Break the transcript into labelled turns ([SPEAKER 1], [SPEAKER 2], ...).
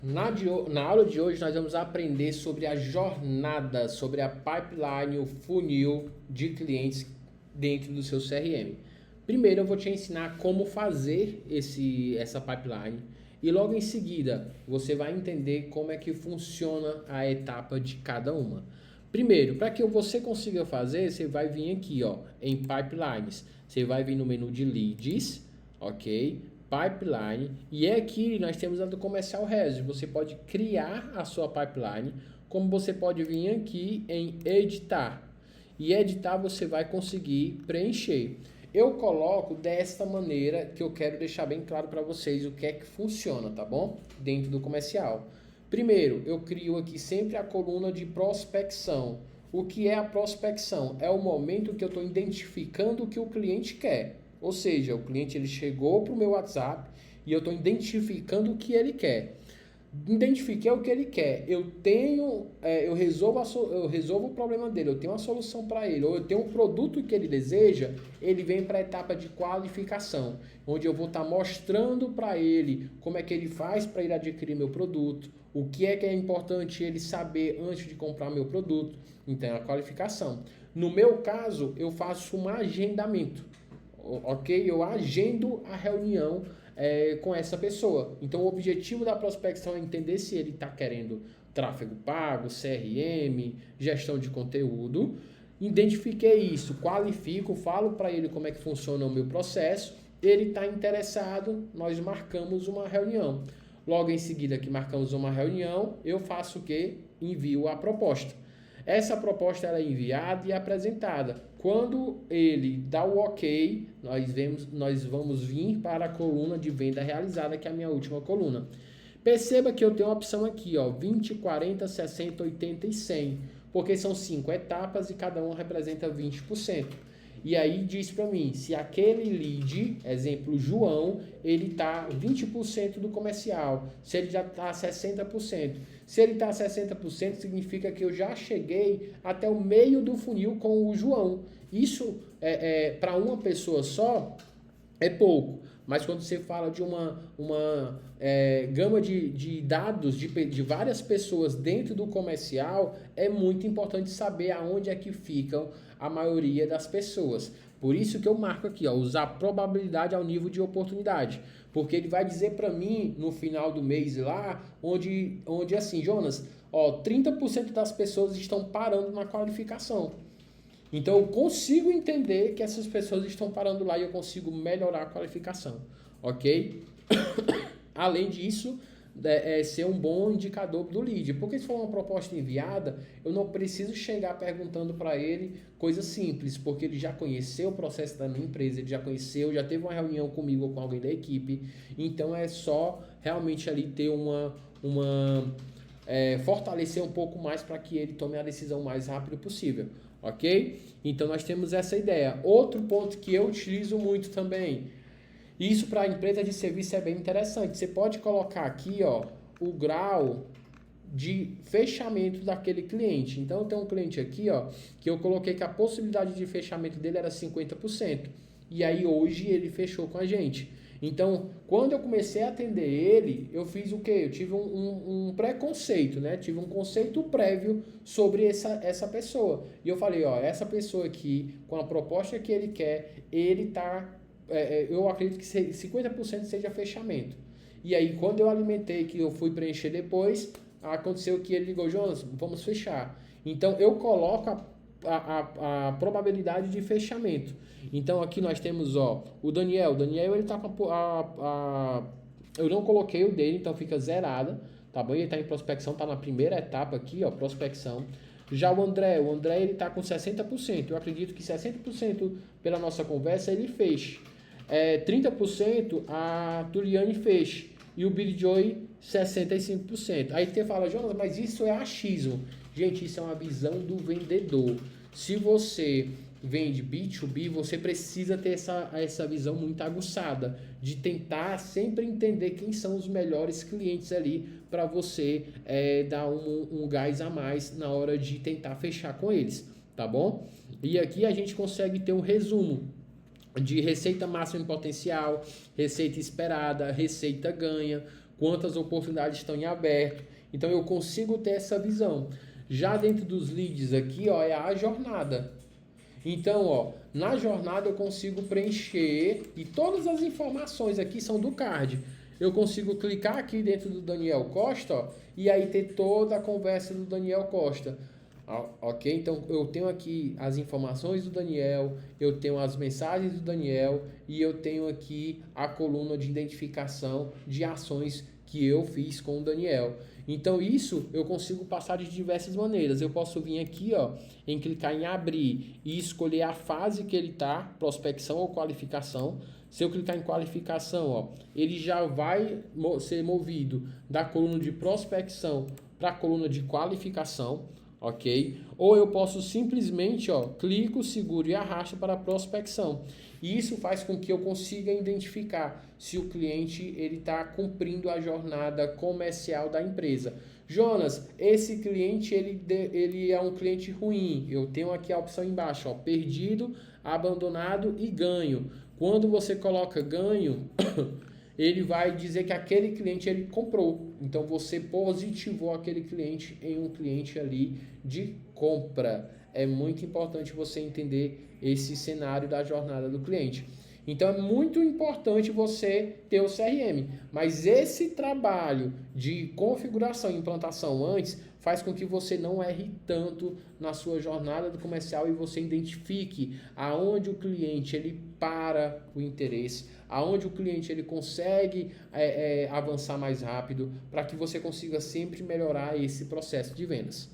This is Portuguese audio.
[SPEAKER 1] Na aula de hoje nós vamos aprender sobre a jornada, sobre a pipeline, o funil de clientes dentro do seu CRM. Primeiro eu vou te ensinar como fazer essa pipeline e logo em seguida você vai entender como é que funciona a etapa de cada uma. Primeiro, para que você consiga fazer, você vai vir aqui, ó, em pipelines. Você vai vir no menu de leads, ok? Pipeline, e aqui nós temos a do Comercial Res. Você pode criar a sua pipeline, como você pode vir aqui em editar. E editar você vai conseguir preencher. Eu coloco desta maneira que eu quero deixar bem claro para vocês o que é que funciona, tá bom? Dentro do comercial. Primeiro, eu crio aqui sempre a coluna de prospecção. O que é a prospecção? É o momento que eu estou identificando o que o cliente quer. Ou seja, o cliente ele chegou para o meu WhatsApp e eu estou identificando o que ele quer. Identifiquei o que ele quer. Eu resolvo o problema dele, eu tenho uma solução para ele, ou eu tenho um produto que ele deseja, ele vem para a etapa de qualificação, onde eu vou estar mostrando para ele como é que ele faz para ir adquirir meu produto, o que é importante ele saber antes de comprar meu produto. Então, a qualificação. No meu caso, eu faço um agendamento, ok? Eu agendo a reunião com essa pessoa. Então, o objetivo da prospecção é entender se ele está querendo tráfego pago, CRM, gestão de conteúdo. Identifiquei isso, qualifico, falo para ele como é que funciona o meu processo. Ele está interessado, nós marcamos uma reunião. Logo em seguida que marcamos uma reunião, eu faço o quê? Envio a proposta. Essa proposta ela é enviada e apresentada. Quando ele dá o ok, nós vamos vir para a coluna de venda realizada, que é a minha última coluna. Perceba que eu tenho uma opção aqui, ó, 20, 40, 60, 80 e 100, porque são 5 etapas e cada uma representa 20%. E aí diz para mim, se aquele lead, exemplo João, ele tá 20% do comercial, se ele já tá 60%. Se ele tá 60%, significa que eu já cheguei até o meio do funil com o João. Isso para uma pessoa só é pouco, mas quando você fala de uma gama de dados de várias pessoas dentro do comercial, é muito importante saber aonde é que ficam a maioria das pessoas. Por isso que eu marco aqui, ó, usar probabilidade ao nível de oportunidade, porque ele vai dizer para mim no final do mês lá, onde assim, Jonas, ó, 30% das pessoas estão parando na qualificação. Então eu consigo entender que essas pessoas estão parando lá e eu consigo melhorar a qualificação, ok? Além disso, ser um bom indicador do lead, porque se for uma proposta enviada, eu não preciso chegar perguntando para ele coisas simples, porque ele já conheceu o processo da minha empresa, ele já conheceu, já teve uma reunião comigo ou com alguém da equipe, então é só realmente ali ter fortalecer um pouco mais para que ele tome a decisão o mais rápido possível, ok? Então nós temos essa ideia. Outro ponto que eu utilizo muito também, isso para a empresa de serviço é bem interessante. Você pode colocar aqui, ó, o grau de fechamento daquele cliente. Então, eu tenho um cliente aqui, ó, que eu coloquei que a possibilidade de fechamento dele era 50%. E aí, hoje, ele fechou com a gente. Então, quando eu comecei a atender ele, eu fiz o quê? Eu tive um preconceito, né? Tive um conceito prévio sobre essa pessoa. E eu falei, ó, essa pessoa aqui, com a proposta que ele quer, ele tá... eu acredito que 50% seja fechamento. E aí, quando eu alimentei, que eu fui preencher depois, aconteceu que ele ligou, Jonas, vamos fechar. Então, eu coloco a probabilidade de fechamento. Então, aqui nós temos, ó, o Daniel. O Daniel, ele tá com eu não coloquei o dele, então fica zerada, tá bom? Ele tá em prospecção, tá na primeira etapa aqui, ó, prospecção. Já o André ele tá com 60%. Eu acredito que 60% pela nossa conversa ele fez. 30% a Tuliane fez. E o Billy Joy 65%. Aí você fala, Jonas, mas isso é achismo. Gente, isso é uma visão do vendedor. Se você vende B2B, você precisa ter essa visão muito aguçada, de tentar sempre entender quem são os melhores clientes ali, para você dar um gás a mais na hora de tentar fechar com eles, tá bom? E aqui a gente consegue ter um resumo de receita máxima em potencial, receita esperada, receita ganha, quantas oportunidades estão em aberto. Então eu consigo ter essa visão. Já dentro dos leads aqui, ó, é a jornada. Então, ó, na jornada eu consigo preencher e todas as informações aqui são do card. Eu consigo clicar aqui dentro do Daniel Costa, ó, e aí ter toda a conversa do Daniel Costa. Ok? Então eu tenho aqui as informações do Daniel, eu tenho as mensagens do Daniel e eu tenho aqui a coluna de identificação de ações que eu fiz com o Daniel. Então isso eu consigo passar de diversas maneiras. Eu posso vir aqui, ó, em clicar em abrir e escolher a fase que ele está, prospecção ou qualificação. Se eu clicar em qualificação, ó, ele já vai ser movido da coluna de prospecção para a coluna de qualificação, ok? Ou eu posso simplesmente, ó, clico, seguro e arrasto para a prospecção. E isso faz com que eu consiga identificar se o cliente ele está cumprindo a jornada comercial da empresa. Jonas, esse cliente ele é um cliente ruim. Eu tenho aqui a opção embaixo, ó, perdido, abandonado e ganho. Quando você coloca ganho, ele vai dizer que aquele cliente ele comprou. Então você positivou aquele cliente em um cliente ali de compra. É muito importante você entender esse cenário da jornada do cliente. Então é muito importante você ter o CRM, mas esse trabalho de configuração e implantação antes faz com que você não erre tanto na sua jornada do comercial e você identifique aonde o cliente ele para o interesse, aonde o cliente ele consegue avançar mais rápido, para que você consiga sempre melhorar esse processo de vendas.